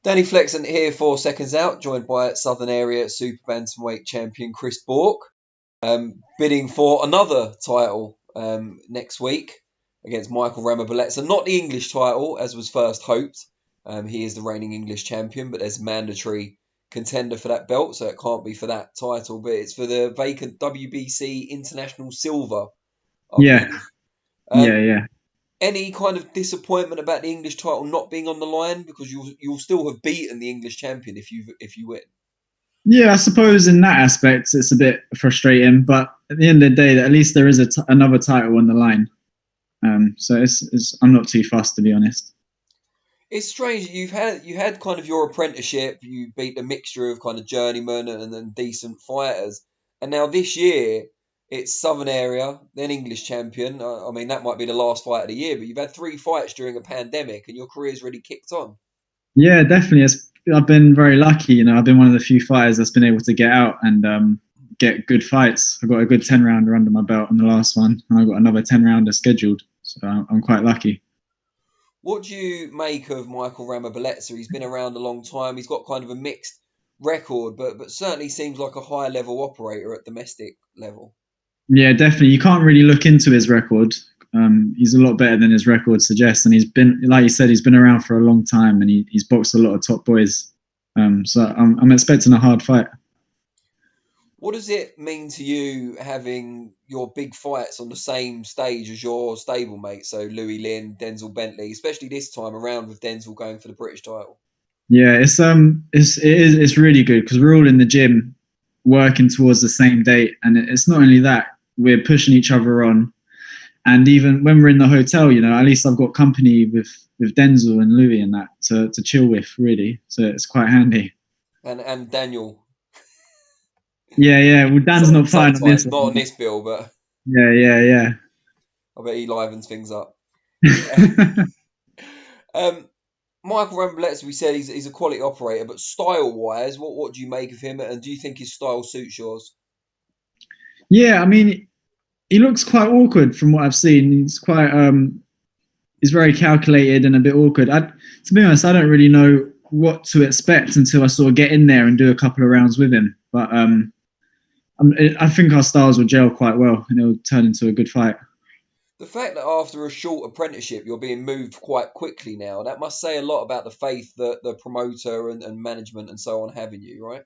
Danny Flexen here for Seconds Out, joined by Southern Area super-bantamweight champion Chris Bourke, bidding for another title next week against Michael Ramabeletsa. Not the English title, as was first hoped. He is the reigning English champion, but there's a mandatory contender for that belt, so it can't be for that title, but it's for the vacant WBC International Silver, I believe. Yeah. Any kind of disappointment about the English title not being on the line, because you'll still have beaten the English champion if you win? Yeah, I suppose in that aspect it's a bit frustrating, but at the end of the day, at least there is another title on the line. So I'm not too fussed, to be honest. It's strange. You had kind of your apprenticeship. You beat a mixture of kind of journeymen and decent fighters, and now this year it's Southern Area, then English champion. I mean, that might be the last fight of the year, but you've had 3 fights during a pandemic, and your career's really kicked on. Yeah, definitely. I've been very lucky. You know, I've been one of the few fighters that's been able to get out and get good fights. I got a good 10-rounder under my belt on the last one, and I got another 10-rounder scheduled. So I'm quite lucky. What do you make of Michael Ramabeletsa? He's been around a long time. He's got kind of a mixed record, but certainly seems like a high-level operator at domestic level. Yeah, definitely. You can't really look into his record. He's a lot better than his record suggests, and he's been, like you said, he's been around for a long time, and he's boxed a lot of top boys. So I'm expecting a hard fight. What does it mean to you having your big fights on the same stage as your stablemate, so Louis Lynn, Denzel Bentley, especially this time around with Denzel going for the British title? Yeah, it's really good because we're all in the gym working towards the same date, and it's not only that, we're pushing each other on, and even when we're in the hotel, you know, at least I've got company with Denzel and Louis and that to chill with, really. So it's quite handy. And Daniel. Yeah. Well, Dan's not fighting on this. Not on this bill, but yeah. I bet he livens things up. Michael Ramabeletsa, we said he's a quality operator, but style-wise, what do you make of him, and do you think his style suits yours? Yeah, I mean, he looks quite awkward from what I've seen. He's quite he's very calculated and a bit awkward. To be honest, I don't really know what to expect until I sort of get in there and do a couple of rounds with him. But I think our styles will gel quite well, and it'll turn into a good fight. The fact that after a short apprenticeship you're being moved quite quickly now, that must say a lot about the faith that the promoter and management and so on have in you, right?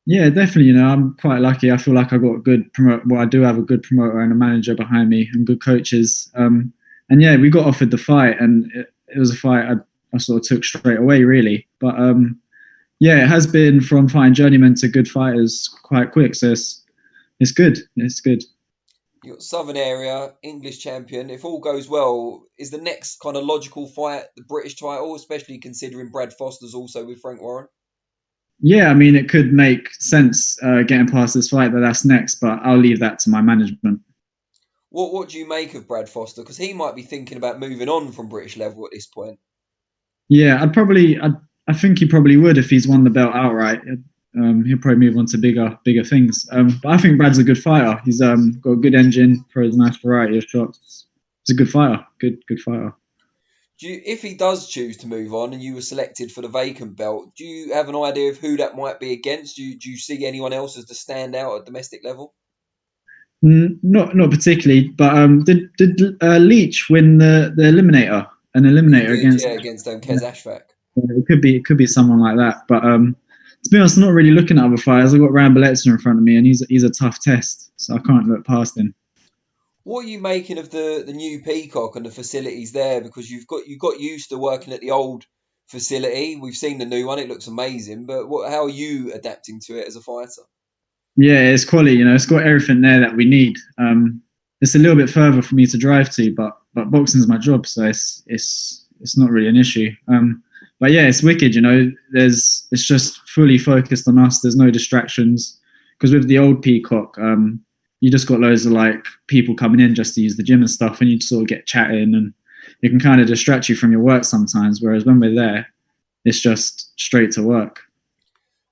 Yeah, definitely. You know, I'm quite lucky. I feel like I got a good promoter. Well, I do have a good promoter and a manager behind me and good coaches. And yeah, we got offered the fight, and it was a fight I sort of took straight away, really. But yeah, it has been from fighting journeymen to good fighters quite quick. So it's good. It's good. You've got Southern Area, English champion. If all goes well, is the next kind of logical fight the British title, especially considering Brad Foster's also with Frank Warren? Yeah, I mean, it could make sense getting past this fight that's next, but I'll leave that to my management. What do you make of Brad Foster? Because he might be thinking about moving on from British level at this point. Yeah, I think he probably would if he's won the belt outright. He'll probably move on to bigger things. But I think Brad's a good fighter. He's got a good engine, throws a nice variety of shots. He's a good fighter. Good fighter. If he does choose to move on and you were selected for the vacant belt, do you have an idea of who that might be against? Do you see anyone else as the standout at domestic level? Not particularly, but did Leach win the eliminator? An eliminator against Kez Ashfaq. It could be someone like that. But to be honest, I'm not really looking at other fighters. I've got Ramabeletsa in front of me, and he's a tough test, so I can't look past him. What are you making of the new Peacock and the facilities there? Because you got used to working at the old facility. We've seen the new one; it looks amazing. But how are you adapting to it as a fighter? Yeah, it's quality. You know, it's got everything there that we need. It's a little bit further for me to drive to, but boxing's my job, so it's not really an issue. But yeah, it's wicked. You know, it's just fully focused on us. There's no distractions, because with the old Peacock, you just got loads of like people coming in just to use the gym and stuff, and you sort of get chatting, and it can kind of distract you from your work sometimes. Whereas when we're there, it's just straight to work.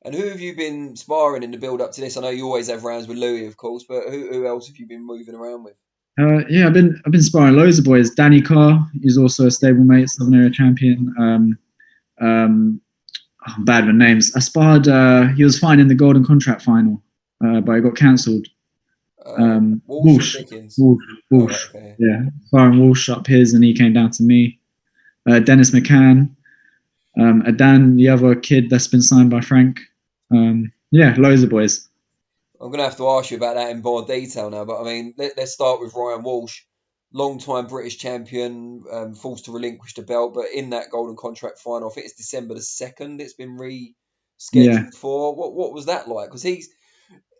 And who have you been sparring in the build up to this? I know you always have rounds with Louis, of course, but who else have you been moving around with? Yeah, I've been sparring loads of boys. Danny Carr, he's also a stablemate, Southern Area champion. I'm bad with names. I sparred. He was fighting in the Golden Contract final, but it got cancelled. Walsh or Walsh, Dickens? Walsh, Oh, right, Walsh. okay. Yeah, sparring Walsh up his, and he came down to me. Dennis McCann, Adan, the other kid that's been signed by Frank. Yeah, loads of boys. I'm going to have to ask you about that in more detail now, but I mean, let's start with Ryan Walsh, long-time British champion, forced to relinquish the belt, but in that Golden Contract final, I think it's December the 2nd, it's been Yeah, rescheduled for. What was that like? Because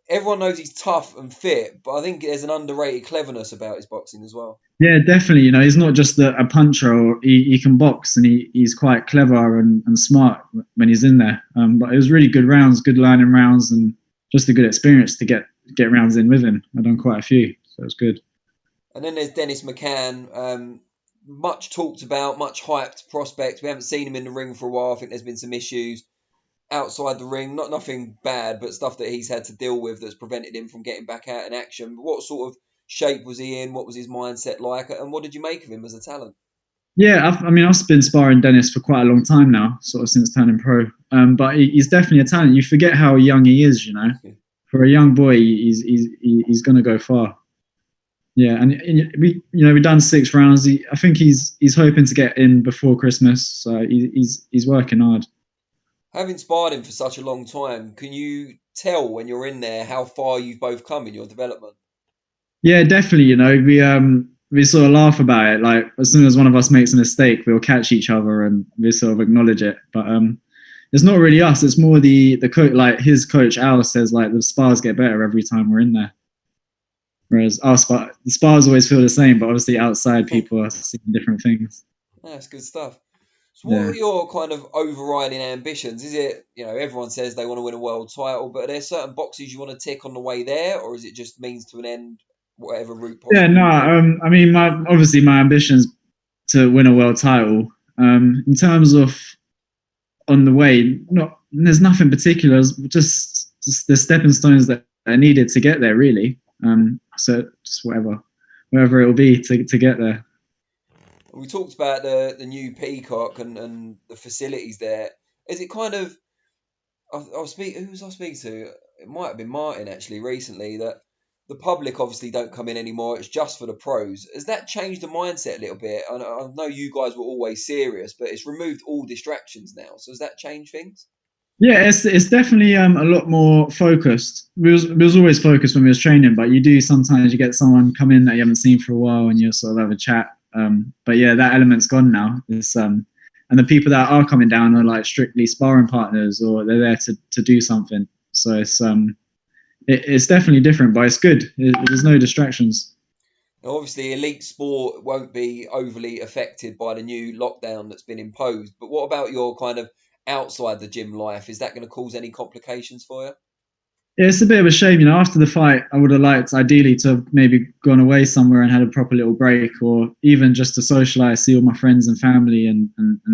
everyone knows he's tough and fit, but I think there's an underrated cleverness about his boxing as well. yeah, definitely. You know, he's not just a puncher. Or he can box, and he's quite clever and smart when he's in there. But it was really good rounds, good learning rounds, and just a good experience to get rounds in with him. I've done quite a few, so it was good. And then there's Dennis McCann, much talked about, much hyped prospect. We haven't seen him in the ring for a while. I think there's been some issues outside the ring, nothing bad, but stuff that he's had to deal with that's prevented him from getting back out in action. But what sort of shape was he in? What was his mindset like? And what did you make of him as a talent? Yeah, I mean, I've been sparring Dennis for quite a long time now, sort of since turning pro. But he's definitely a talent. You forget how young he is, you know. For a young boy, he's going to go far. Yeah, and we've done 6 rounds. I think he's hoping to get in before Christmas, so he's working hard. Having sparred him for such a long time, can you tell when you're in there how far you've both come in your development? Yeah, definitely. You know, we sort of laugh about it. Like as soon as one of us makes a mistake, we'll catch each other and we sort of acknowledge it. But it's not really us. It's more the coach. Like his coach Al says, like the spars get better every time we're in there. Whereas the spars always feel the same, but obviously outside people are seeing different things. That's good stuff. So what are your kind of overriding ambitions? Is it, everyone says they want to win a world title, but are there certain boxes you want to tick on the way there, or is it just means to an end, whatever route possible? Yeah, no, I mean, obviously my ambition's to win a world title. In terms of on the way, there's nothing particular, just the stepping stones that are needed to get there, really. So just whatever it will be to get there. We talked about the new Peacock and the facilities there. Is it kind of, who was I speaking to? It might have been Martin actually recently, that the public obviously don't come in anymore. It's just for the pros. Has that changed the mindset a little bit? I know you guys were always serious, but it's removed all distractions now. So has that changed things? Yeah, it's definitely a lot more focused. We was always focused when we was training, but you do sometimes you get someone come in that you haven't seen for a while and you sort of have a chat. But yeah, that element's gone now. It's and the people that are coming down are like strictly sparring partners, or they're there to do something. So it's definitely different, but it's good. There's no distractions. Now, obviously, elite sport won't be overly affected by the new lockdown that's been imposed. But what about your kind of outside the gym life? Is that going to cause any complications for you? Yeah, it's a bit of a shame, after the fight, I would have liked ideally to have maybe gone away somewhere and had a proper little break, or even just to socialise, see all my friends and family and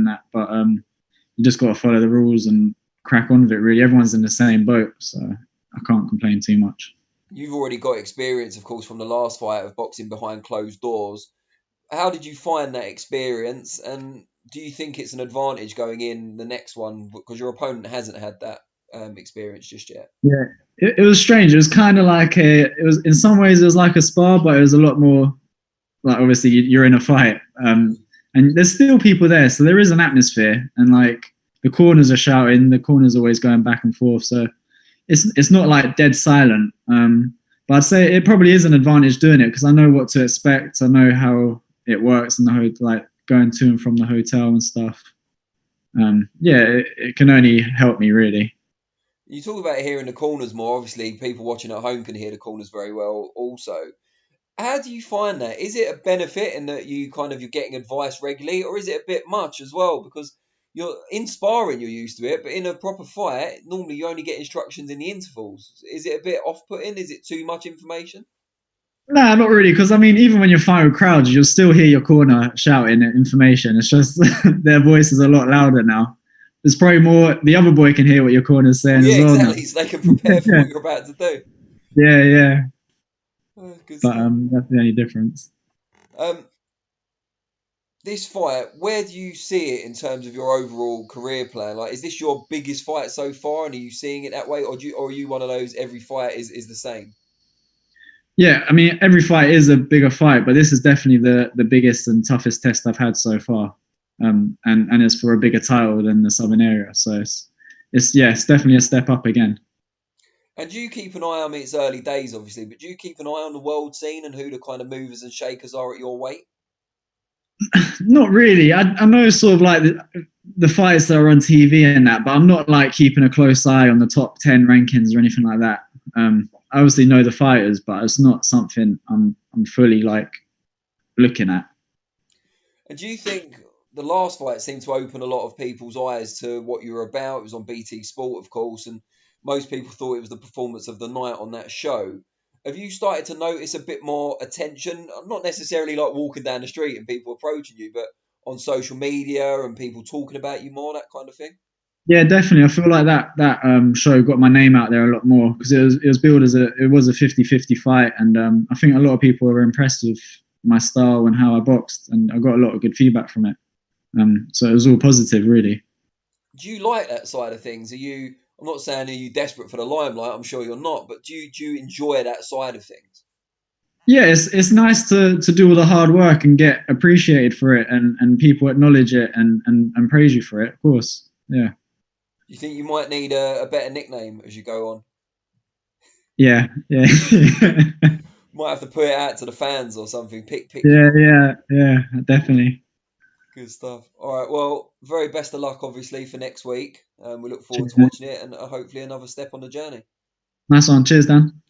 that. But you just got to follow the rules and crack on with it, really. Everyone's in the same boat, so I can't complain too much. You've already got experience, of course, from the last fight of boxing behind closed doors. How did you find that experience? And do you think it's an advantage going in the next one? Because your opponent hasn't had that experience just yet. Yeah, it was strange. It was kind of like it was in some ways it was like a spar, but it was a lot more like obviously you're in a fight, and there's still people there, so there is an atmosphere, and like the corners are shouting, the corners are always going back and forth, so it's not like dead silent. But I'd say it probably is an advantage doing it because I know what to expect. I know how it works and like going to and from the hotel and stuff. Yeah, it can only help me really. You talk about hearing the corners more. Obviously, people watching at home can hear the corners very well also. How do you find that? Is it a benefit in that you're getting advice regularly, or is it a bit much as well? Because you're in sparring, you're used to it, but in a proper fight, normally you only get instructions in the intervals. Is it a bit off-putting? Is it too much information? Nah, not really, because I mean, even when you're fighting with crowds, you'll still hear your corner shouting information. It's just their voice is a lot louder now. There's probably more. The other boy can hear what your corner's saying as well. Exactly. So they can prepare for what you're about to do. Yeah. Oh, but that's the only difference. This fight, where do you see it in terms of your overall career plan? Like, is this your biggest fight so far, and are you seeing it that way, or are you one of those every fight is the same? Yeah, I mean, every fight is a bigger fight, but this is definitely the biggest and toughest test I've had so far. And it's for a bigger title than the Southern Area, so it's definitely a step up again. And do you keep an eye? I mean, it's early days, obviously, but do you keep an eye on the world scene and who the kind of movers and shakers are at your weight? Not really. I know sort of like the fights that are on TV and that, but I'm not like keeping a close eye on the top 10 rankings or anything like that. I obviously know the fighters, but it's not something I'm fully like looking at. And do you think the last fight seemed to open a lot of people's eyes to what you were about? It was on BT Sport, of course, and most people thought it was the performance of the night on that show. Have you started to notice a bit more attention? Not necessarily like walking down the street and people approaching you, but on social media and people talking about you more, that kind of thing? Yeah, definitely. I feel like that show got my name out there a lot more because it was billed as a 50-50 fight, and I think a lot of people were impressed with my style and how I boxed, and I got a lot of good feedback from it. So it was all positive, really. Do you like that side of things? Are you? I'm not saying are you desperate for the limelight. I'm sure you're not, but do you enjoy that side of things? Yeah, it's nice to do all the hard work and get appreciated for it, and people acknowledge it and praise you for it. Of course, yeah, You think you might need a better nickname as you go on? yeah, yeah, Might have to put it out to the fans or something. Pick yeah, your yeah, definitely. good stuff. All right. Well, very best of luck, obviously, for next week. We look forward Cheers, to mate. watching it and hopefully another step on the journey. Nice one. Cheers, Dan.